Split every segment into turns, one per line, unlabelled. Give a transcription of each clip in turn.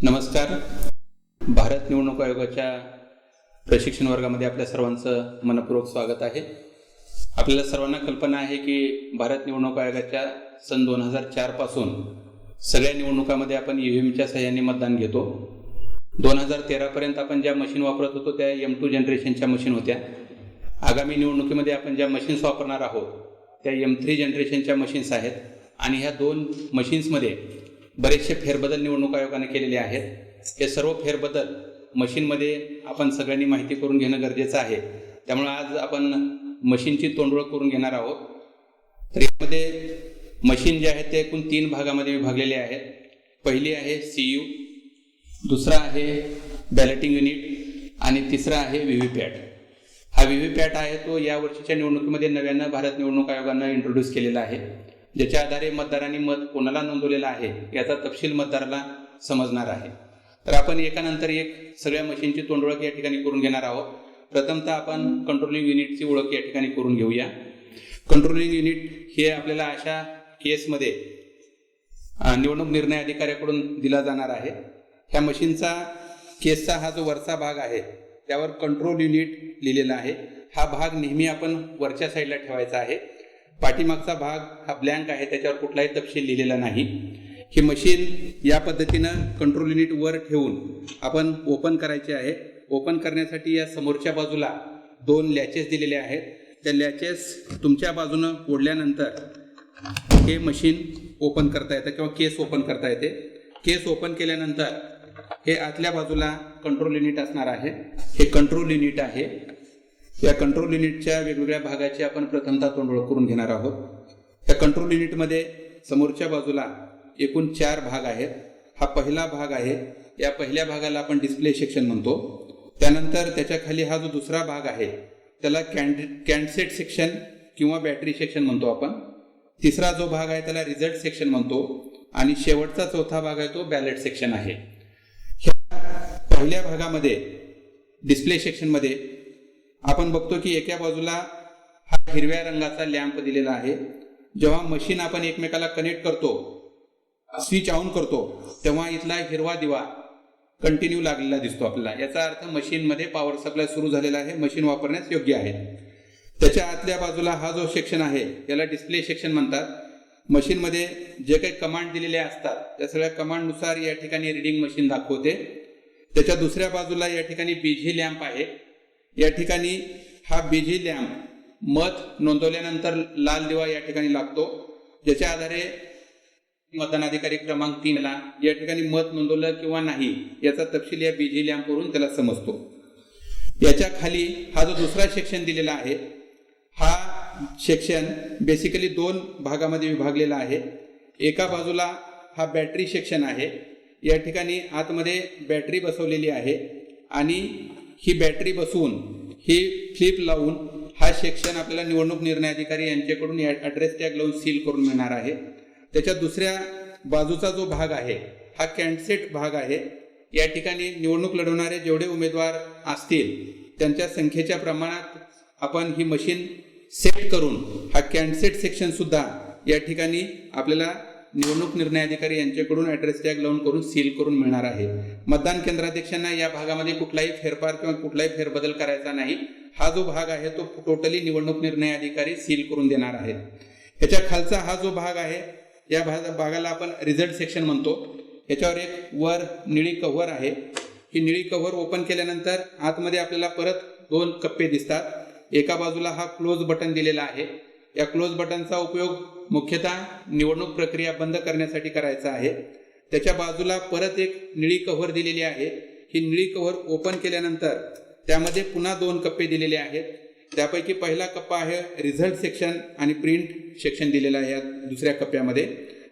नमस्कार. भारत निवडणूक आयोगाच्या प्रशिक्षण वर्गामध्ये आपल्या सर्वांचं मनपूर्वक स्वागत आहे. आपल्याला सर्वांना कल्पना आहे की भारत निवडणूक आयोगाच्या सन 2004 पासून सगळ्या निवडणुकामध्ये आपण EVMच्या सहाय्याने मतदान घेतो. 2013 पर्यंत आपण ज्या मशीन वापरत होतो त्या M2 जनरेशनच्या मशीन होत्या. आगामी निवडणुकीमध्ये आपण ज्या मशीन्स वापरणार आहोत त्या M3 जनरेशनच्या मशीन्स आहेत आणि ह्या दोन मशीन्समध्ये बरेचसे फेरबदल निवडणूक आयोगाने केलेले आहेत. हे सर्व फेरबदल मशीनमध्ये आपण सगळ्यांनी माहिती करून घेणं गरजेचं आहे. त्यामुळे आज आपण मशीनची तोंडओळख करून घेणार आहोत. तर यामध्ये मशीन जे आहेत ते एकूण 3 भागामध्ये विभागलेले आहेत. पहिली आहे CU, दुसरा आहे बॅलेटिंग युनिट आणि तिसरा आहे VVPAT. हा VVPAT आहे तो या वर्षीच्या निवडणुकीमध्ये नव्यानं भारत निवडणूक आयोगानं इंट्रोड्यूस केलेला आहे, ज्याच्या आधारे मतदारांनी मत कोणाला नोंदवलेला आहे याचा तपशील मतदाराला समजणार आहे. तर आपण एकानंतर एक सगळ्या मशीनची तोंडओळख या ठिकाणी करून घेणार आहोत. प्रथमतः आपण कंट्रोलिंग युनिटची ओळख या ठिकाणी करून घेऊया. कंट्रोलिंग युनिट हे आपल्याला अशा केसमध्ये निवडणूक निर्णय अधिकाऱ्याकडून दिला जाणार आहे. ह्या मशीनचा केसचा हा जो वरचा भाग आहे त्यावर कंट्रोल युनिट लिहिलेला आहे. हा भाग नेहमी आपण वरच्या साईडला ठेवायचा आहे. पाठीमागचा भाग हा ब्लँक आहे, त्याच्यावर कुठलाही तपशील लिहिलेला नाही. ही मशीन या पद्धतीनं कंट्रोल युनिट वर ठेवून आपण ओपन करायचे आहे. ओपन करण्यासाठी या समोरच्या बाजूला 2 लॅचेस दिलेले आहेत. त्या लॅचेस तुमच्या बाजूनं ओढल्यानंतर हे मशीन ओपन करता येतं किंवा केस ओपन करता येते. केस ओपन केल्यानंतर हे आतल्या बाजूला कंट्रोल युनिट असणार आहे. हे कंट्रोल युनिट आहे. या कंट्रोल युनिटच्या वेगवेगळ्या भागाची आपण प्रथमतः तोंडओळख करून घेणार आहोत. या कंट्रोल युनिटमध्ये समोरच्या बाजूला एकूण 4 भाग आहेत. हा पहिला भाग आहे. या पहिल्या भागाला आपण डिस्प्ले सेक्शन म्हणतो. त्यानंतर त्याच्या खाली हा जो दुसरा भाग आहे त्याला कॅन्डसेट सेक्शन किंवा बॅटरी सेक्शन म्हणतो आपण. तिसरा जो भाग आहे त्याला रिझल्ट सेक्शन म्हणतो आणि शेवटचा चौथा भाग आहे तो बॅलेट सेक्शन आहे. ह्या पहिल्या भागामध्ये डिस्प्ले सेक्शनमध्ये आपण बघतो की एका बाजूला हा हिरव्या रंगाचा लॅम्प दिलेला आहे. जेव्हा मशीन आपण एकमेकाला कनेक्ट करतो, स्विच ऑन करतो, तेव्हा इथला हिरवा दिवा कंटिन्यू लागलेला दिसतो आपल्याला. याचा अर्थ मशीनमध्ये पॉवर सप्लाय सुरू झालेला आहे, मशीन वापरण्यास योग्य आहे. त्याच्या आतल्या बाजूला हा जो सेक्शन आहे याला डिस्प्ले सेक्शन म्हणतात. मशीनमध्ये जे काही कमांड दिलेले असतात त्या सगळ्या कमांडनुसार या ठिकाणी रीडिंग मशीन दाखवते. त्याच्या दुसऱ्या बाजूला या ठिकाणी BG लॅम्प आहे. या ठिकाणी हा BG लॅम्प मत नोंदवल्यानंतर लाल दिवा या ठिकाणी लागतो, ज्याच्या आधारे मतदानाधिकारी क्रमांक 3 ला या ठिकाणी मत नोंदवलं किंवा नाही याचा तपशील या BG लॅम्पवरून त्याला समजतो. याच्या खाली हा जो दुसरा सेक्शन दिलेला आहे हा सेक्शन बेसिकली 2 भागामध्ये विभागलेला आहे. एका बाजूला हा बॅटरी सेक्शन आहे. या ठिकाणी आतमध्ये बॅटरी बसवलेली आहे आणि ही बॅटरी बसवून ही फ्लिप लावून हा सेक्शन आपल्याला निवडणूक निर्णय अधिकारी यांच्याकडून ॲड्रेस टॅग लावून सील करून मिळणार आहे. त्याच्या दुसऱ्या बाजूचा जो भाग आहे हा कॅन्डसेट भाग आहे. या ठिकाणी निवडणूक लढवणारे जेवढे उमेदवार असतील त्यांच्या संख्येच्या प्रमाणात आपण ही मशीन सेट करून हा कॅन्डसेट सेक्शन सुद्धा या ठिकाणी आपल्याला निवडणूक निर्णय अधिकारी यांच्याकडून ॲड्रेस टॅग लावून करून सील करून मिळणार आहे. मतदान केंद्राध्यक्षांना या भागामध्ये कुठलाही फेरफार किंवा कुठलाही फेरबदल करायचा नाही. हा जो भाग आहे तो टोटली निवडणूक निर्णय अधिकारी सील करून देणार आहेत. ह्याच्या खालचा हा जो भाग आहे या भागाला आपण रिझल्ट सेक्शन म्हणतो. ह्याच्यावर एक वर निळी कव्हर आहे. ही निळी कव्हर ओपन केल्यानंतर आतमध्ये आपल्याला परत 2 कप्पे दिसतात. एका बाजूला हा क्लोज बटन दिलेला आहे. या क्लोज बटनचा उपयोग मुख्यतः निवडणूक प्रक्रिया बंद करण्यासाठी करायचा आहे. त्याच्या बाजूला परत एक निळी कव्हर दिलेली आहे. ही निळी कव्हर ओपन केल्यानंतर त्यामध्ये पुन्हा 2 कप्पे दिलेले आहेत. त्यापैकी पहिला कप्पा आहे रिझल्ट सेक्शन आणि प्रिंट सेक्शन दिलेला आहे या दुसऱ्या कप्प्यामध्ये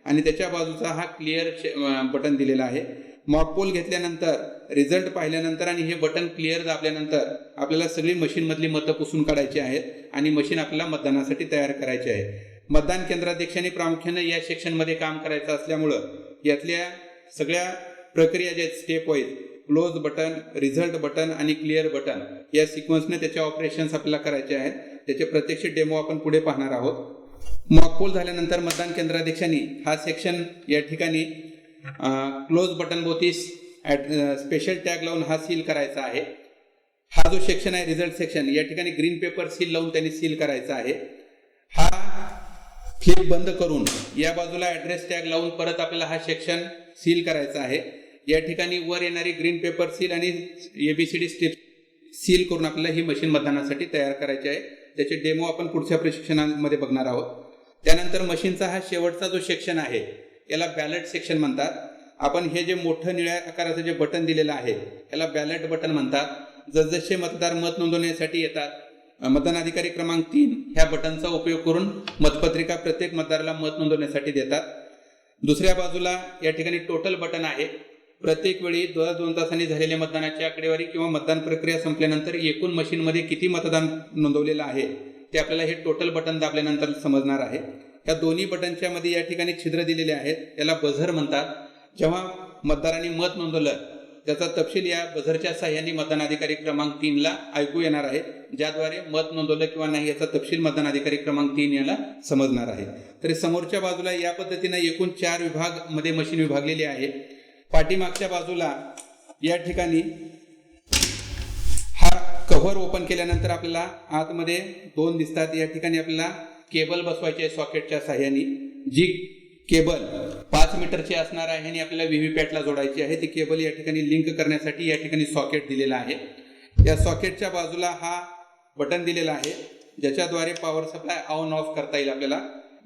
आणि त्याच्या बाजूचा हा क्लिअर बटन दिलेला आहे. मॉकपोल घेतल्यानंतर रिझल्ट पाहिल्यानंतर आणि हे बटन क्लिअर दाबल्यानंतर आपल्याला सगळी मशीनमधली मतं पुसून काढायची आहेत आणि मशीन आपल्याला मतदानासाठी तयार करायची आहे. मतदान केंद्राध्यक्षांनी प्रामुख्याने या सेक्शनमध्ये काम करायचं असल्यामुळं यातल्या सगळ्या प्रक्रिया ज्या step wise close button, result button आणि क्लिअर बटन या सिक्वेन्सने त्याचे ऑपरेशन्स आपल्याला करायचे आहेत. त्याचे प्रत्यक्ष डेमो आपण पुढे पाहणार आहोत. मॉकपोल झाल्यानंतर मतदान केंद्राध्यक्षांनी हा सेक्शन या ठिकाणी क्लोज बटन भोवती स्पेशल टॅग लावून हा सील करायचा आहे. हा जो सेक्शन आहे रिझल्ट सेक्शन, या ठिकाणी ग्रीन पेपर सील लावून त्यांनी सील करायचा आहे. हा फ्लिप बंद करून या बाजूला ॲड्रेस टॅग लावून परत आपल्याला हा सेक्शन सील करायचा आहे. या ठिकाणी वर येणारी ग्रीन पेपर सील आणि ABCD स्टेप सील करून आपल्याला ही मशीन मतदानासाठी तयार करायची आहे. त्याचे डेमो आपण पुढच्या प्रशिक्षणामध्ये बघणार आहोत. त्यानंतर मशीनचा हा शेवटचा जो सेक्शन आहे याला बॅलेट सेक्शन म्हणतात. आपण हे जे मोठं निळ्या आकाराचं जे बटन दिलेलं आहे याला बॅलेट बटन म्हणतात. जसजसे मतदार मत नोंदवण्यासाठी येतात, मतदान अधिकारी क्रमांक 3 ह्या बटनचा उपयोग करून मतपत्रिका प्रत्येक मतदाराला मत नोंदवण्यासाठी देतात. दुसऱ्या बाजूला या ठिकाणी टोटल बटन आहे. प्रत्येक वेळी 2 तासांनी झालेल्या मतदानाची आकडेवारी किंवा मतदान प्रक्रिया संपल्यानंतर एकूण मशीनमध्ये किती मतदान नोंदवलेलं आहे ते आपल्याला हे टोटल बटन दाबल्यानंतर समजणार आहे. या दोन्ही बटनच्या मध्ये या ठिकाणी छिद्र दिलेले आहेत, याला बझर म्हणतात. जेव्हा मतदारांनी मत नोंदवलं त्याचा तपशील या बझरच्या साह्याने मतदान अधिकारी क्रमांक 3 ला ऐकू येणार आहे, ज्याद्वारे मत नोंदवलं किंवा नाही याचा तपशील मतदान अधिकारी क्रमांक 3 याला समजणार आहे. तरी समोरच्या बाजूला या पद्धतीने एकूण 4 विभाग मध्ये मशीन विभागलेली आहे. पाठीमागच्या बाजूला या ठिकाणी हा कव्हर ओपन केल्यानंतर आपल्याला आतमध्ये 2 दिसतात. या ठिकाणी आपल्याला केबल बसवायची आहे सॉकेटच्या साह्याने. जी केबल 5 मीटरची असणार आहे आणि आपल्याला व्हीव्हीपॅटला जोडायची आहे. ती केबल या ठिकाणी लिंक करण्यासाठी या ठिकाणी सॉकेट दिलेला आहे. या सॉकेटच्या बाजूला हा बटन दिलेला आहे ज्याच्याद्वारे पॉवर सप्लाय ऑन ऑफ करता येईल आपल्याला.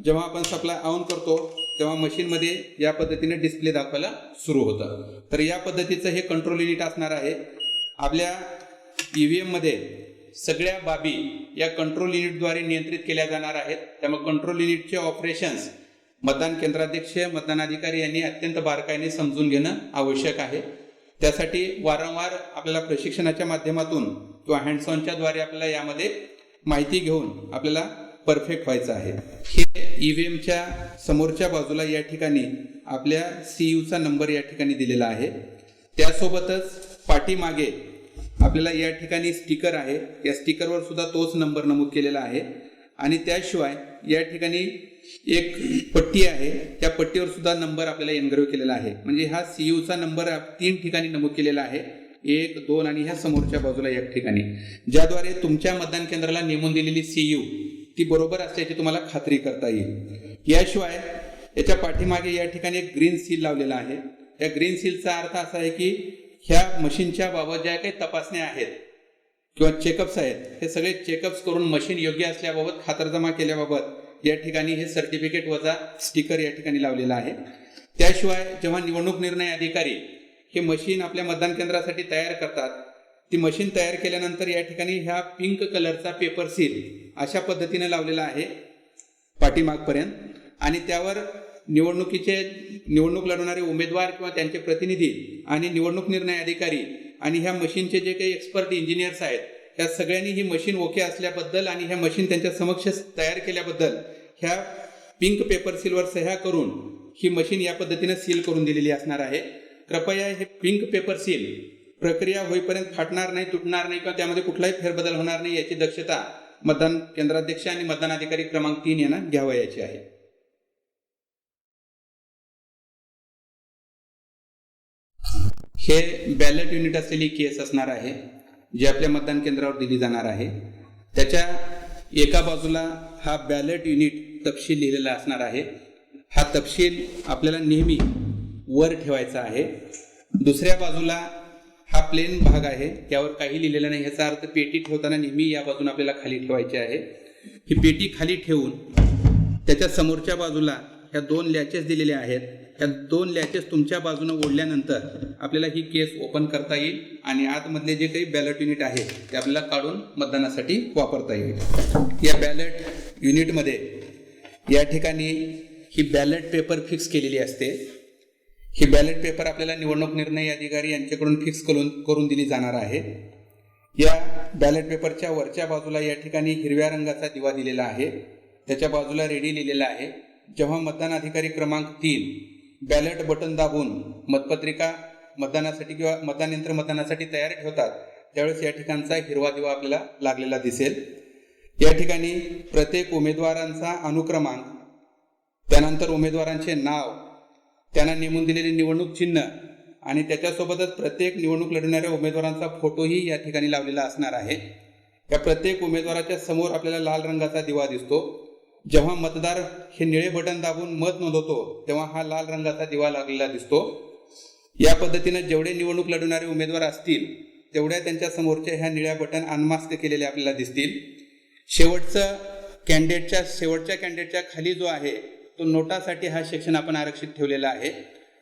जेव्हा आपण सप्लाय ऑन करतो तेव्हा मशीनमध्ये या पद्धतीने डिस्प्ले दाखवायला सुरू होतं. तर या पद्धतीचं हे कंट्रोल युनिट असणार आहे. आपल्या EVM मध्ये सगळ्या बाबी या कंट्रोल युनिटद्वारे नियंत्रित केल्या जाणार आहेत. त्यामुळे कंट्रोल युनिटचे ऑपरेशन्स मतदान केंद्राध्यक्ष, मतदान अधिकारी यांनी अत्यंत बारकाईने समजून घेणं आवश्यक आहे. त्यासाठी वारंवार आपल्याला प्रशिक्षणाच्या माध्यमातून किंवा हँड्स ऑनच्या द्वारे आपल्याला यामध्ये माहिती घेऊन आपल्याला परफेक्ट व्हायचं आहे. हे EVMच्या समोरच्या बाजूला या ठिकाणी आपल्या CUचा नंबर या ठिकाणी दिलेला आहे. त्यासोबतच पाठीमागे आपल्याला या ठिकाणी स्टिकर आहे. या स्टिकरवर सुद्धा तोच नंबर नमूद केलेला आहे. आणि त्याशिवाय या ठिकाणी एक पट्टी आहे, त्या पट्टीवर सुद्धा नंबर आपल्याला एन्ग्रेव्ह केलेला आहे. म्हणजे हा CUचा नंबर 3 ठिकाणी नमूद केलेला आहे, 1, 2 आणि ह्या समोरच्या बाजूला एक ठिकाणी, ज्याद्वारे तुमच्या मतदान केंद्राला नेमून दिलेली CU ती बरोबर असल्याची तुम्हाला खात्री करता येईल. याशिवाय याच्या पाठीमागे या ठिकाणी एक ग्रीन सील लावलेला आहे. या ग्रीन सीलचा अर्थ असा आहे की ह्या मशीनच्या बाबत ज्या काही तपासण्या आहेत किंवा चेकअप्स आहेत हे सगळे चेकअप्स करून मशीन योग्य असल्याबाबत खातरजमा केल्याबाबत या ठिकाणी हे सर्टिफिकेट वजा स्टिकर या ठिकाणी लावलेला आहे. त्याशिवाय जेव्हा निवडणूक निर्णय अधिकारी हे मशीन आपल्या मतदान केंद्रासाठी तयार करतात, ती मशीन तयार केल्यानंतर या ठिकाणी ह्या पिंक कलरचा पेपर सील अशा पद्धतीने लावलेला आहे पाठीमागपर्यंत. आणि त्यावर निवडणूक लढवणारे उमेदवार किंवा त्यांचे प्रतिनिधी आणि निवडणूक निर्णय अधिकारी आणि ह्या मशीनचे जे काही एक्सपर्ट इंजिनियर्स आहेत ह्या सगळ्यांनी ही मशीन ओके असल्याबद्दल आणि ह्या मशीन त्यांच्या समक्ष तयार केल्याबद्दल ह्या पिंक पेपर सीलवर सह्या करून ही मशीन या पद्धतीने सील करून दिलेली असणार आहे. कृपया हे पिंक पेपर सील प्रक्रिया होईपर्यंत फाटणार नाही, तुटणार नाही किंवा त्यामध्ये कुठलाही फेरबदल होणार नाही याची दक्षता मतदान केंद्राध्यक्ष आणि मतदान अधिकारी क्रमांक 3 यांना घ्यावयाची आहे. हे बॅलेट युनिट असलेली केस असणार आहे जी आपल्या मतदान केंद्रावर दिली जाणार आहे. त्याच्या एका बाजूला हा बॅलेट युनिट तपशील लिहिलेला असणार आहे. हा तपशील आपल्याला नेहमी वर ठेवायचा आहे. दुसऱ्या बाजूला हा प्लेन भाग आहे, त्यावर काही लिहिलेलं नाही. ह्याचा अर्थ पेटी ठेवताना नेहमी या बाजूने आपल्याला खाली ठेवायची आहे. ही पेटी खाली ठेवून त्याच्या समोरच्या बाजूला ह्या 2 लॅचेस दिलेल्या आहेत. ह्या 2 लॅचेस तुमच्या बाजूने ओढल्यानंतर आपल्याला ही केस ओपन करता येईल आणि आतमधले जे काही बॅलेट युनिट आहे ते आपल्याला काढून मतदानासाठी वापरता येईल. या बॅलेट युनिटमध्ये या ठिकाणी ही बॅलेट पेपर फिक्स केलेली असते. ही बॅलेट पेपर आपल्याला निवडणूक निर्णय अधिकारी यांच्याकडून फिक्स करून दिली जाणार आहे. या बॅलेट पेपरच्या वरच्या बाजूला या ठिकाणी हिरव्या रंगाचा दिवा दिलेला आहे. त्याच्या बाजूला रेडी लिहिलेला आहे. जेव्हा मतदान अधिकारी क्रमांक 3 बॅलेट बटन दाबून मतपत्रिका मतदानासाठी किंवा मतदान यंत्र मतदानासाठी तयार ठेवतात त्यावेळेस या ठिकाणचा हिरवा दिवा आपल्याला लागलेला दिसेल. या ठिकाणी प्रत्येक उमेदवारांचा अनुक्रमांक, त्यानंतर उमेदवारांचे नाव, त्यांना नेमून दिलेले निवडणूक चिन्ह आणि त्याच्यासोबतच प्रत्येक निवडणूक लढवणाऱ्या उमेदवारांचा फोटोही या ठिकाणी लावलेला असणार आहे। या प्रत्येक उमेदवाराच्या समोर आपल्याला लाल रंगाचा दिवा दिसतो। जेव्हा मतदार हे निळे बटन दाबून मत नोंदवतो तेव्हा हा लाल रंगाचा दिवा लागलेला दिसतो। या पद्धतीने जेवढे निवडणूक लढवणारे उमेदवार असतील तेवढ्या त्यांच्या समोरच्या ह्या निळ्या बटन अनमास्क केलेले आपल्याला दिसतील। शेवटच्या कॅन्डिडेटच्या खाली जो आहे तो नोटासाठी हा सेक्शन आपण आरक्षित ठेवलेला आहे।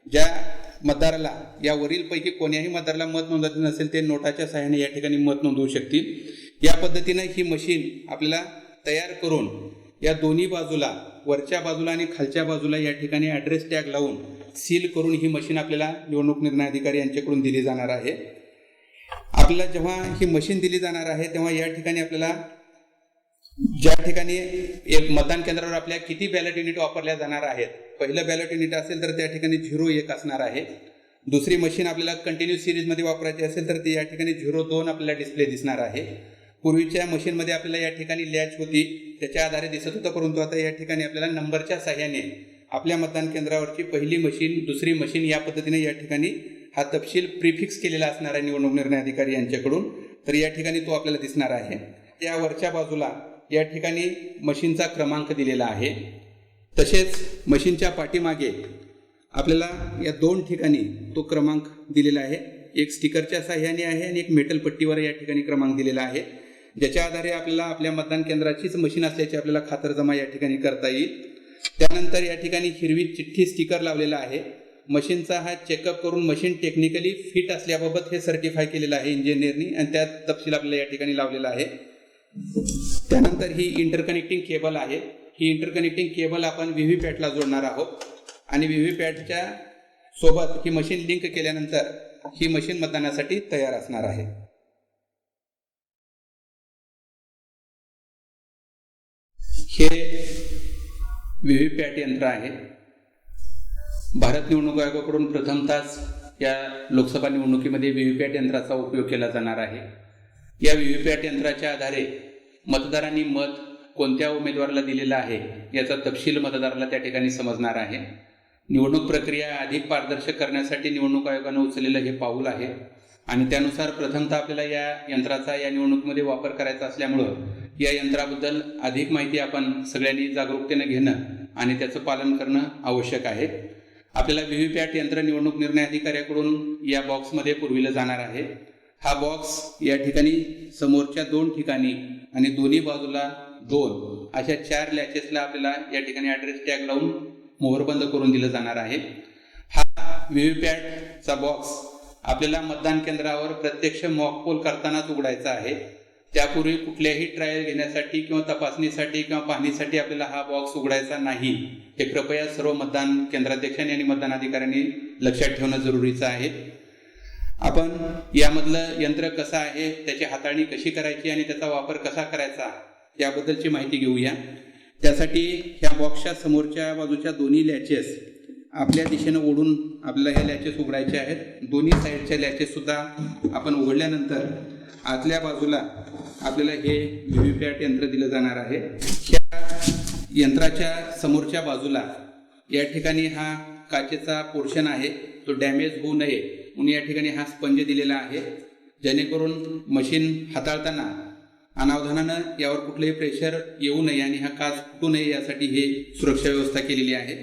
ज्या मतदाराला या वरीलपैकी कोण्याही मतदाराला मत नोंदवायचे नसेल ते नोटाच्या सहाय्याने या ठिकाणी मत नोंदवू शकतील। या पद्धतीने ही मशीन आपल्याला तयार करून या दोन्ही बाजूला, वरच्या बाजूला आणि खालच्या बाजूला या ठिकाणी ॲड्रेस टॅग लावून सील करून ही मशीन आपल्याला निवडणूक निर्णय अधिकारी यांच्याकडून दिली जाणार आहे। आपल्याला जेव्हा ही मशीन दिली जाणार आहे तेव्हा या ठिकाणी आपल्याला ज्या ठिकाणी एक मतदान केंद्रावर आपल्या किती बॅलेट युनिट वापरल्या जाणार आहेत, पहिलं बॅलेट युनिट असेल तर त्या ठिकाणी 0-1 असणार आहे। दुसरी मशीन आपल्याला कंटिन्यू सिरीजमध्ये वापरायची असेल तर ती या ठिकाणी 0-2 आपल्याला डिस्प्ले दिसणार आहे। पूर्वीच्या मशीनमध्ये आपल्याला या ठिकाणी लॅच होती, त्याच्या आधारे दिसत होतं, परंतु आता या ठिकाणी आपल्याला नंबरच्या सहाय्याने आपल्या मतदान केंद्रावरची पहिली मशीन, दुसरी मशीन या पद्धतीने या ठिकाणी हा तपशील प्रीफिक्स केलेला असणार आहे निवडणूक निर्णय अधिकारी यांच्याकडून। तर या ठिकाणी तो आपल्याला दिसणार आहे। या वरच्या बाजूला या ठिकाणी मशीनचा क्रमांक दिलेला आहे। तसेच मशीनच्या पाठीमागे आपल्याला या 2 ठिकाणी तो क्रमांक दिलेला आहे। एक स्टिकरच्या सहाय्याने आहे आणि एक मेटल पट्टीवर या ठिकाणी क्रमांक दिलेला आहे, ज्याच्या आधारे आपल्याला आपल्या मतदान केंद्राचीच मशीन असल्याची आपल्याला खातरजमा या ठिकाणी करता येईल। त्यानंतर या ठिकाणी हिरवी चिठ्ठी स्टिकर लावलेला आहे। मशीनचा हा चेकअप करून मशीन टेक्निकली फिट असल्याबाबत हे सर्टिफाय केलेलं आहे इंजिनियरनी आणि त्यात तपशील आपल्याला या ठिकाणी लावलेला आहे। त्यानंतर ही इंटरकनेक्टिंग केबल आहे। ही इंटरकनेक्टिंग केबल आपण व्हीव्हीपॅटला जोडणार आहोत आणि व्हीव्हीपॅटच्या सोबत ही मशीन लिंक केल्यानंतर ही मशीन मतदानासाठी तयार असणार आहे। हे व्हीव्हीपॅट यंत्र आहे। भारत निवडणूक आयोगाकडून प्रथमतःच या लोकसभा निवडणुकीमध्ये व्हीव्हीपॅट यंत्राचा उपयोग केला जाणार आहे। या व्हीव्हीपॅट यंत्राच्या आधारे मतदारांनी मत कोणत्या उमेदवाराला दिलेला आहे याचा तपशील मतदाराला त्या ठिकाणी समजणार आहे। निवडणूक प्रक्रिया अधिक पारदर्शक करण्यासाठी निवडणूक आयोगाने उचललेलं हे पाऊल आहे आणि त्यानुसार प्रथमतः आपल्याला या यंत्राचा या निवडणुकीमध्ये वापर करायचा असल्यामुळं या यंत्राबद्दल अधिक माहिती आपण सगळ्यांनी जागरूकतेने घेणं आणि त्याचं पालन करणं आवश्यक आहे। आपल्याला व्हीव्हीपॅट यंत्र निवडणूक निर्णय अधिकाऱ्याकडून या बॉक्समध्ये पुरविलं जाणार आहे। हा बॉक्स या ठिकाणी समोरच्या 2 ठिकाणी आणि दोन्ही बाजूला 2 अशा 4 लॅचेसला आपल्याला या ठिकाणी ॲड्रेस टॅग लावून मोहरबंद करून दिलं जाणार आहे। हा व्हीव्हीपॅटचा बॉक्स आपल्याला मतदान केंद्रावर प्रत्यक्ष मॉक पोल करतानाच उघडायचा आहे। त्यापूर्वी कुठल्याही ट्रायल घेण्यासाठी किंवा तपासणीसाठी किंवा पाहणीसाठी आपल्याला हा बॉक्स उघडायचा नाही, हे कृपया सर्व मतदान केंद्राध्यक्षांनी आणि मतदान अधिकाऱ्यांनी लक्षात ठेवणं जरुरीचं आहे। आपण यामधलं यंत्र कसं आहे, त्याची हाताळणी कशी करायची आणि त्याचा वापर कसा करायचा याबद्दलची माहिती घेऊया। त्यासाठी ह्या बॉक्सच्या समोरच्या बाजूच्या दोन्ही लॅचेस आपल्या दिशेनं ओढून आपल्याला ह्या लॅचेस उघडायचे आहेत। दोन्ही साईडच्या लॅचेस सुद्धा आपण उघडल्यानंतर आतल्या बाजूला आपल्याला हे व्हीव्हीपॅट यंत्र दिलं जाणार आहे। ह्या यंत्राच्या समोरच्या बाजूला या ठिकाणी हा काचेचा पोर्शन आहे, तो डॅमेज होऊ नये म्हणून या ठिकाणी हा स्पंज दिलेला आहे, जेणेकरून मशीन हाताळताना अनावधानानं यावर कुठलंही प्रेशर येऊ नये आणि हा काच फुटू नये यासाठी हे सुरक्षा व्यवस्था केलेली आहे।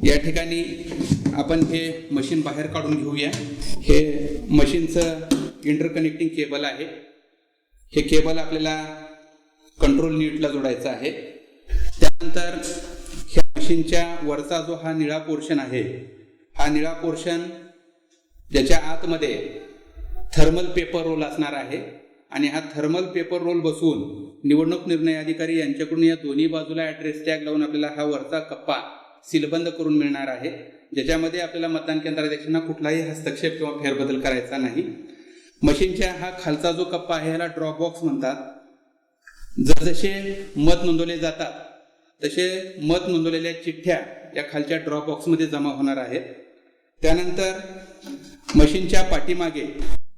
या ठिकाणी आपण हे मशीन बाहेर काढून घेऊया। हे मशीनचं इंटरकनेक्टिंग केबल आहे। हे केबल आपल्याला कंट्रोल युनिटला जोडायचं आहे। त्यानंतर ह्या मशीनच्या वरचा जो हा निळा पोर्शन आहे, हा निळा पोर्शन ज्याच्या आतमध्ये थर्मल पेपर रोल असणार आहे आणि हा थर्मल पेपर रोल बसवून निवडणूक निर्णय अधिकारी यांच्याकडून या दोन्ही बाजूला ॲड्रेस टॅग लावून आपल्याला हा वरचा कप्पा सीलबंद करून मिळणार आहे, ज्याच्यामध्ये आपल्याला मतदान केंद्राध्यक्षांना कुठलाही हस्तक्षेप किंवा फेरबदल करायचा नाही। मशीनच्या हा खालचा जो कप्पा आहे ह्याला ड्रॉप बॉक्स म्हणतात। जसजसे मत नोंदवले जातात तसे मत नोंदवलेल्या चिठ्ठ्या या खालच्या ड्रॉप बॉक्समध्ये जमा होणार आहेत। त्यानंतर मशीनच्या पाठीमागे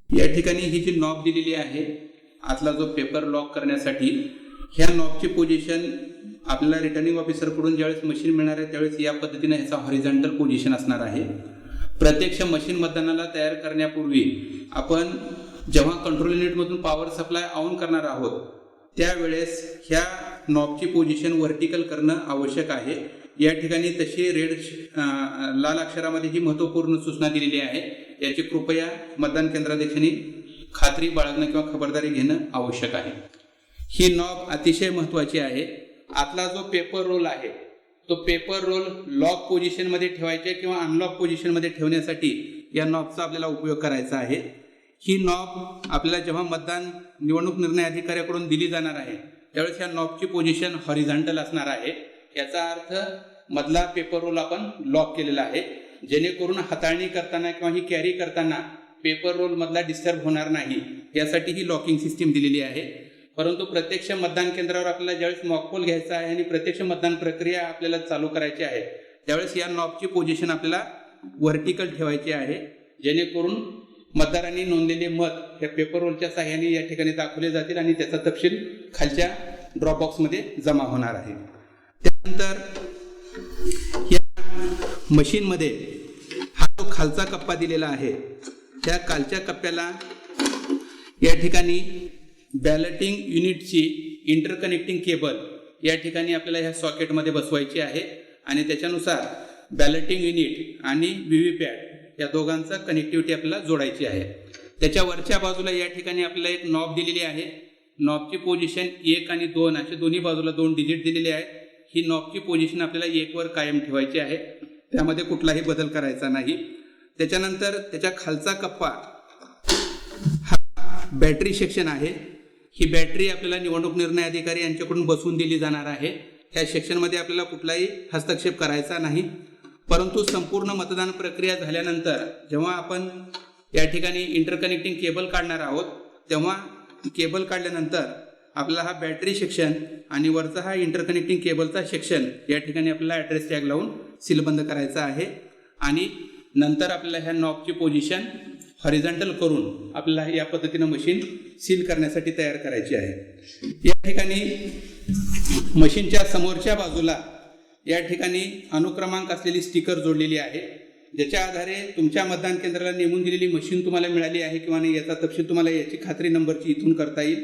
या ठिकाणी ही जी नॉब दिलेली आहे आतला जो पेपर लॉक करण्यासाठी, ह्या नॉबची पोझिशन आपल्याला रिटर्निंग ऑफिसरकडून ज्यावेळेस मशीन मिळणार आहे त्यावेळेस या पद्धतीने ह्याचा हॉरिझॉन्टल पोझिशन असणार आहे। प्रत्यक्ष मशीन मतदानाला तयार करण्यापूर्वी आपण जेव्हा कंट्रोल युनिटमधून पॉवर सप्लाय ऑन करणार आहोत त्यावेळेस ह्या नॉबची पोझिशन व्हर्टिकल करणं आवश्यक आहे. या ठिकाणी तशी लाल अक्षरामध्ये ही महत्त्वपूर्ण सूचना दिलेली आहे. याची कृपया मतदान केंद्राध्यक्षांनी खात्री बाळगणं किंवा खबरदारी घेणं आवश्यक आहे. ही नॉब अतिशय महत्त्वाची आहे. आतला जो पेपर रोल आहे तो पेपर रोल लॉक पोझिशनमध्ये ठेवायचे किंवा अनलॉक पोझिशनमध्ये ठेवण्यासाठी या नॉबचा आपल्याला उपयोग करायचा आहे. ही नॉब आपल्याला जेव्हा निवडणूक निर्णय अधिकाऱ्याकडून दिली जाणार आहे त्यावेळेस ह्या नॉबची पोझिशन हॉरिझॉन्टल असणार आहे. याचा अर्थ मधला पेपर रोल आपण लॉक केलेला आहे, जेणेकरून हाताळणी करताना किंवा ही कॅरी करताना पेपर रोल मधला डिस्टर्ब होणार नाही यासाठी ही लॉकिंग सिस्टीम दिलेली आहे. परंतु प्रत्यक्ष मतदान केंद्रावर आपल्याला ज्यावेळेस मॉकपोल घ्यायचा आहे आणि प्रत्यक्ष मतदान प्रक्रिया आपल्याला चालू करायची आहे त्यावेळेस या नॉबची पोझिशन आपल्याला व्हर्टिकल ठेवायची आहे, जेणेकरून मतदारांनी नोंदलेले मत हे पेपर रोलच्या सहाय्याने या ठिकाणी दाखवले जातील आणि त्याचा तपशील खालच्या ड्रॉप बॉक्समध्ये जमा होणार आहे. त्यानंतर या मशीनमध्ये हा जो खालचा कप्पा दिलेला आहे त्या खालच्या कप्प्याला या ठिकाणी बॅलेटिंग युनिटची इंटरकनेक्टिंग केबल या ठिकाणी आपल्याला ह्या सॉकेटमध्ये बसवायची आहे आणि त्याच्यानुसार बॅलेटिंग युनिट आणि व्हीव्हीपॅट या दोघांचा कनेक्टिव्हिटी आपल्याला जोडायची आहे. त्याच्या वरच्या बाजूला या ठिकाणी आपल्याला एक नॉब दिलेली आहे. नॉबची पोझिशन 1 आणि 2 असे दोन्ही बाजूला 2 डिजिट दिलेले आहेत. ही नॉबची पोझिशन आपल्याला 1 वर कायम ठेवायची आहे, त्यामध्ये कुठलाही बदल करायचा नाही. त्याच्यानंतर त्याच्या खालचा कप्पा हा बॅटरी सेक्शन आहे. ही बॅटरी आपल्याला निवडणूक निर्णय अधिकारी यांच्याकडून बसवून दिली जाणार आहे. ह्या सेक्शनमध्ये आपल्याला कुठलाही हस्तक्षेप करायचा नाही. परंतु संपूर्ण मतदान प्रक्रिया झाल्यानंतर जेव्हा आपण या ठिकाणी इंटरकनेक्टिंग केबल काढणार आहोत तेव्हा केबल काढल्यानंतर आपल्याला हा बॅटरी सेक्शन आणि वरचा हा इंटरकनेक्टिंग केबलचा सेक्शन या ठिकाणी आपल्याला ॲड्रेस टॅग लावून सीलबंद करायचा आहे आणि नंतर आपल्याला ह्या नॉबची पोझिशन हॉरिझॉन्टल करून आपल्याला या पद्धतीनं मशीन सील करण्यासाठी तयार करायची आहे. या ठिकाणी मशीनच्या समोरच्या बाजूला या ठिकाणी अनुक्रमांक असलेली स्टिकर जोडलेली आहे, ज्याच्या आधारे तुमच्या मतदान केंद्राला नेमून दिलेली मशीन तुम्हाला मिळाली आहे किंवा नाही याचा तपशील तुम्हाला याची खात्री नंबरची इथून करता येईल.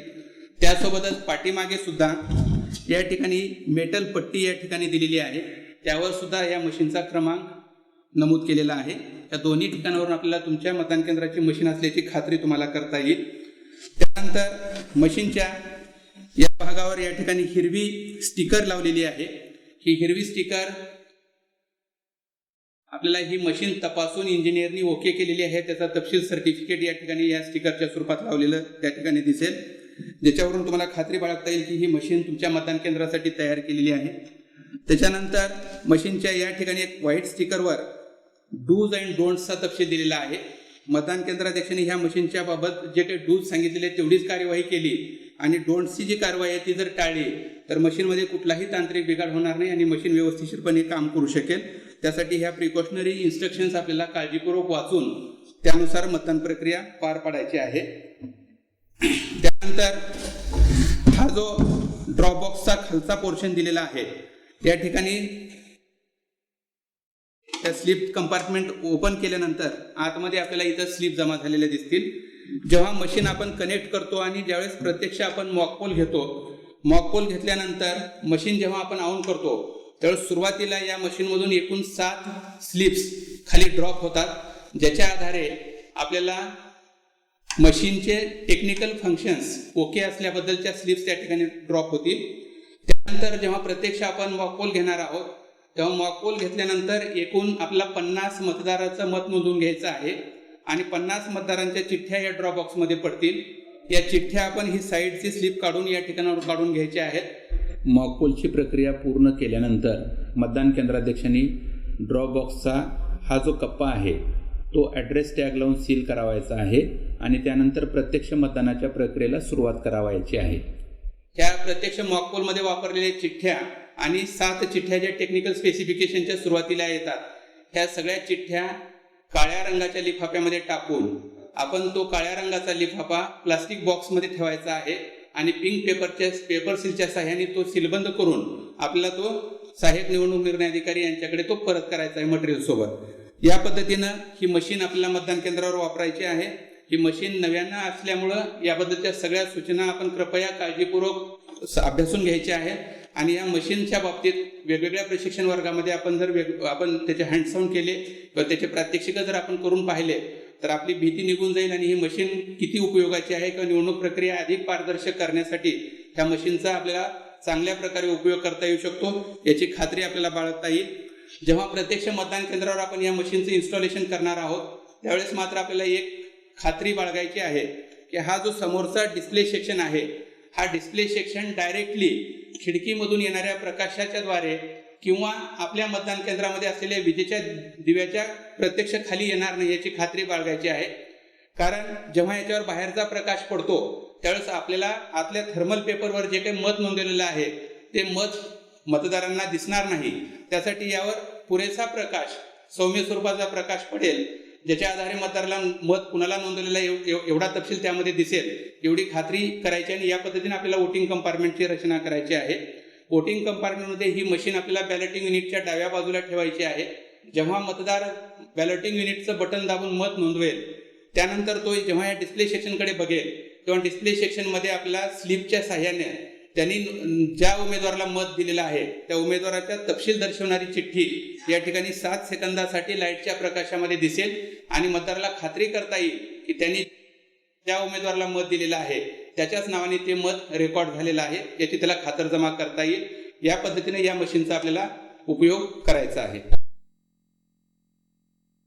त्यासोबतच पाठीमागे सुद्धा या ठिकाणी मेटल पट्टी या ठिकाणी दिलेली आहे, त्यावर सुद्धा या मशीनचा क्रमांक नमूद केलेला आहे. या दोन्ही ठिकाणावरून आपल्याला तुमच्या मतदान केंद्राची मशीन असल्याची खात्री तुम्हाला करता येईल. त्यानंतर मशीनच्या या भागावर या ठिकाणी हिरवी स्टिकर लावलेली आहे. ही हिरवी स्टिकर आपल्याला ही मशीन तपासून इंजिनियरनी ओके केलेली आहे, त्याचा तपशील सर्टिफिकेट या ठिकाणी या स्टिकरच्या स्वरूपात लावलेलं त्या ठिकाणी दिसेल, ज्याच्यावरून तुम्हाला खात्री बाळगता येईल की ही मशीन तुमच्या मतदान केंद्रासाठी तयार केलेली आहे. त्याच्यानंतर मशीनच्या या ठिकाणी एक व्हाईट स्टिकरवर डूज अँड डोंट्सचा तपशील दिलेला आहे. मतदान केंद्राध्यक्षांनी ह्या मशीनच्या बाबत जे काही डूज सांगितलेले तेवढीच कार्यवाही केली आणि डोंट्सची जी कारवाई आहे ती जर टाळली तर मशीनमध्ये कुठलाही तांत्रिक बिघाड होणार नाही आणि मशीन व्यवस्थितपणे काम करू शकेल. त्यासाठी ह्या प्रिकॉशनरी इन्स्ट्रक्शन्स आपल्याला काळजीपूर्वक वाचून त्यानुसार मतदान प्रक्रिया पार पाडायची आहे. त्यानंतर हा जो ड्रॉप बॉक्सचा खालचा पोर्शन दिलेला आहे या ठिकाणी त्या स्लिप कंपार्टमेंट ओपन केल्यानंतर आतमध्ये आपल्याला इथं स्लिप जमा झालेल्या दिसतील. जेव्हा मशीन आपण कनेक्ट करतो आणि ज्यावेळेस प्रत्यक्ष आपण मॉकपोल घेतो, मॉकपोल घेतल्यानंतर मशीन जेव्हा आपण ऑन करतो त्यावेळेस सुरुवातीला या मशीनमधून एकूण 7 स्लिप्स खाली ड्रॉप होतात, ज्याच्या आधारे आपल्याला मशीनचे टेक्निकल फंक्शन्स ओके असल्याबद्दलच्या स्लिप्स त्या ठिकाणी ड्रॉप होतील. त्यानंतर जेव्हा प्रत्यक्ष आपण मॉकपोल घेणार आहोत तेव्हा मॉकपोल घेतल्यानंतर एकूण आपला 50 मतदाराचं मत नोंदवून घ्यायचं आहे आणि 50 मतदारांच्या चिठ्ठ्या या ड्रॉप बॉक्समध्ये पडतील. या चिठ्ठ्या आपण ही साईडची स्लिप काढून या ठिकाणावर काढून घ्यायच्या आहेत. मॉकपोलची प्रक्रिया पूर्ण केल्यानंतर मतदान केंद्राध्यक्षांनी ड्रॉप बॉक्सचा हा जो कप्पा आहे तो ॲड्रेस टॅग लावून सील करावायचा आहे आणि त्यानंतर प्रत्यक्ष मतदानाच्या प्रक्रियेला सुरुवात करावायची आहे. ह्या प्रत्यक्ष मॉकपोलमध्ये वापरलेल्या चिठ्ठ्या आणि 7 चिठ्ठ्या ज्या टेक्निकल स्पेसिफिकेशनच्या सुरुवातीला येतात ह्या सगळ्या चिठ्ठ्या काळ्या रंगाच्या लिफाफ्यामध्ये टाकून आपण तो काळ्या रंगाचा लिफाफा प्लास्टिक बॉक्समध्ये ठेवायचा आहे आणि पिंक पेपर सीलच्या सहाय्याने तो सीलबंद करून आपल्याला तो सहाय्यक निवडणूक निर्णय अधिकारी यांच्याकडे तो परत करायचा आहे मटेरियल सोबत. या पद्धतीनं ही मशीन आपल्याला मतदान केंद्रावर वापरायची आहे. ही मशीन नव्यानं असल्यामुळं याबद्दलच्या सगळ्या सूचना आपण कृपया काळजीपूर्वक अभ्यासून घ्यायच्या आहेत. आणि या मशीनच्या बाबतीत वेगवेगळ्या प्रशिक्षण वर्गामध्ये आपण जर आपण त्याचे हँड्स ऑन केले किंवा त्याचे प्रात्यक्षिक जर आपण करून पाहिले तर आपली भीती निघून जाईल आणि ही मशीन किती उपयोगाची आहे किंवा निवडणूक प्रक्रिया अधिक पारदर्शक करण्यासाठी ह्या मशीनचा आपल्याला चांगल्या प्रकारे उपयोग करता येऊ शकतो याची खात्री आपल्याला बाळगता येईल. जेव्हा प्रत्यक्ष मतदान केंद्रावर आपण या मशीनचं इन्स्टॉलेशन करणार आहोत त्यावेळेस मात्र आपल्याला एक खात्री बाळगायची आहे की हा जो समोरचा डिस्प्ले सेक्शन आहे हा डिस्प्ले सेक्शन डायरेक्टली खिडकीमधून येणाऱ्या प्रकाशाच्या द्वारे किंवा आपल्या मतदान केंद्रामध्ये असलेल्या विजेच्या दिव्याच्या प्रत्यक्ष खाली येणार नाही याची खात्री बाळगायची आहे. कारण जेव्हा याच्यावर बाहेरचा प्रकाश पडतो त्यावेळेस आपल्याला आतल्या थर्मल पेपरवर जे काही मत नोंदवलेलं आहे ते मत मतदारांना दिसणार नाही. त्यासाठी यावर पुरेसा प्रकाश सौम्य स्वरूपाचा प्रकाश पडेल ज्याच्या आधारे मतदाराला मत कुणाला नोंदवलेला एवढा तपशील त्यामध्ये दिसेल एवढी खात्री करायची. आणि या पद्धतीने आपल्याला वोटिंग कंपार्टमेंटची रचना करायची आहे. वोटिंग कंपार्टमेंटमध्ये ही मशीन आपल्याला बॅलेटिंग युनिटच्या डाव्या बाजूला ठेवायची आहे. जेव्हा मतदार बॅलेटिंग युनिटचं बटन दाबून मत नोंदवेल त्यानंतर तो जेव्हा या डिस्प्ले सेक्शनकडे बघेल तेव्हा डिस्प्ले सेक्शनमध्ये आपल्याला स्लिपच्या साह्याने त्यांनी ज्या उमेदवाराला मत दिलेलं आहे त्या उमेदवाराचा तपशील दर्शवणारी चिठ्ठी या ठिकाणी 7 सेकंदासाठी लाईटच्या प्रकाशामध्ये दिसेल आणि मतदाराला खात्री करता येईल की त्यांनी ज्या उमेदवाराला मत दिलेलं आहे त्याच्याच नावाने ते मत रेकॉर्ड झालेलं आहे याची त्याला खातरजमा करता येईल. या पद्धतीने या मशीनचा आपल्याला उपयोग करायचा आहे.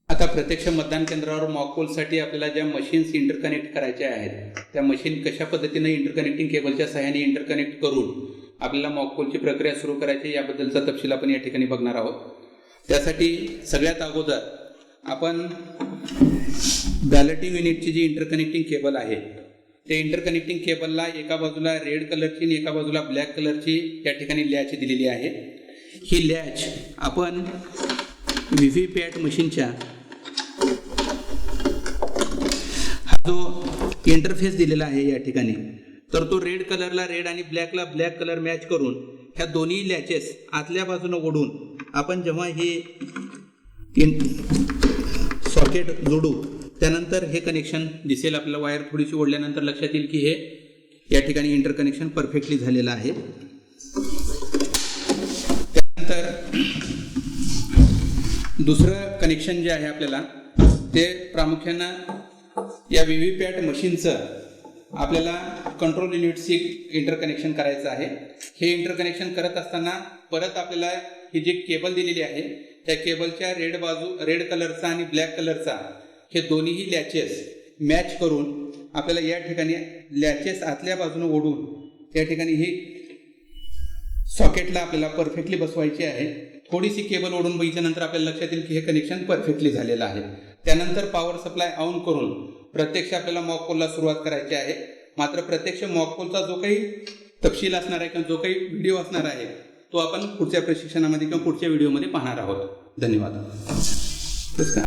आता प्रत्यक्ष मतदान केंद्रावर मॉकपोलसाठी आपल्याला ज्या मशीन्स इंटरकनेक्ट करायच्या आहेत त्या मशीन कशा पद्धतीने इंटरकनेक्टिंग केबलच्या सहाय्याने इंटरकनेक्ट करून आपल्याला मॉकपोलची प्रक्रिया सुरू करायची याबद्दलचा तपशील आपण या ठिकाणी बघणार आहोत. त्यासाठी सगळ्यात अगोदर आपण बॅलेटिंग युनिटची जी इंटरकनेक्टिंग केबल आहे ते इंटरकनेक्टिंग केबलला एका बाजूला रेड कलरची आणि एका बाजूला ब्लॅक कलरची या ठिकाणी लॅच दिलेली आहे. ही लॅच आपण व्हीव्हीपॅट मशीनच्या जो इंटरफेस दिलेला आहे या ठिकाणी तर तो रेड कलरला रेड आणि ब्लॅकला ब्लॅक कलर मॅच करून ह्या दोन्ही लॅचेस आतल्या बाजूने ओढून आपण जेव्हा हे सॉकेट जोडू त्यानंतर हे कनेक्शन दिसेल. आपल्याला वायर थोडीशी ओढल्यानंतर लक्षात येईल की हे या ठिकाणी इंटरकनेक्शन परफेक्टली झालेलं आहे. त्यानंतर दुसरं कनेक्शन जे आहे आपल्याला ते प्रामुख्यानं या व्हीव्हीपॅट मशीनचं आपल्याला कंट्रोल युनिटशी इंटरकनेक्शन करायचं आहे. हे इंटरकनेक्शन करत असताना परत आपल्याला ही जी केबल दिलेली आहे त्या केबलच्या रेड कलरचा आणि ब्लॅक कलरचा हे दोन्हीही लॅचेस मॅच करून आपल्याला या ठिकाणी लॅचेस आतल्या बाजूने ओढून या ठिकाणी ही सॉकेटला आपल्याला परफेक्टली बसवायची आहे. थोडीशी केबल ओढून बघितल्यानंतर आपल्याला लक्षात येईल की हे कनेक्शन परफेक्टली झालेलं आहे. त्यानंतर पॉवर सप्लाय ऑन करून प्रत्यक्ष आपल्याला मॉकपोलला सुरुवात करायची आहे. मात्र प्रत्यक्ष मॉकपोलचा जो काही तपशील असणार आहे किंवा जो काही व्हिडिओ असणार आहे तो आपण पुढच्या प्रशिक्षणामध्ये किंवा पुढच्या व्हिडिओमध्ये पाहणार आहोत. धन्यवाद.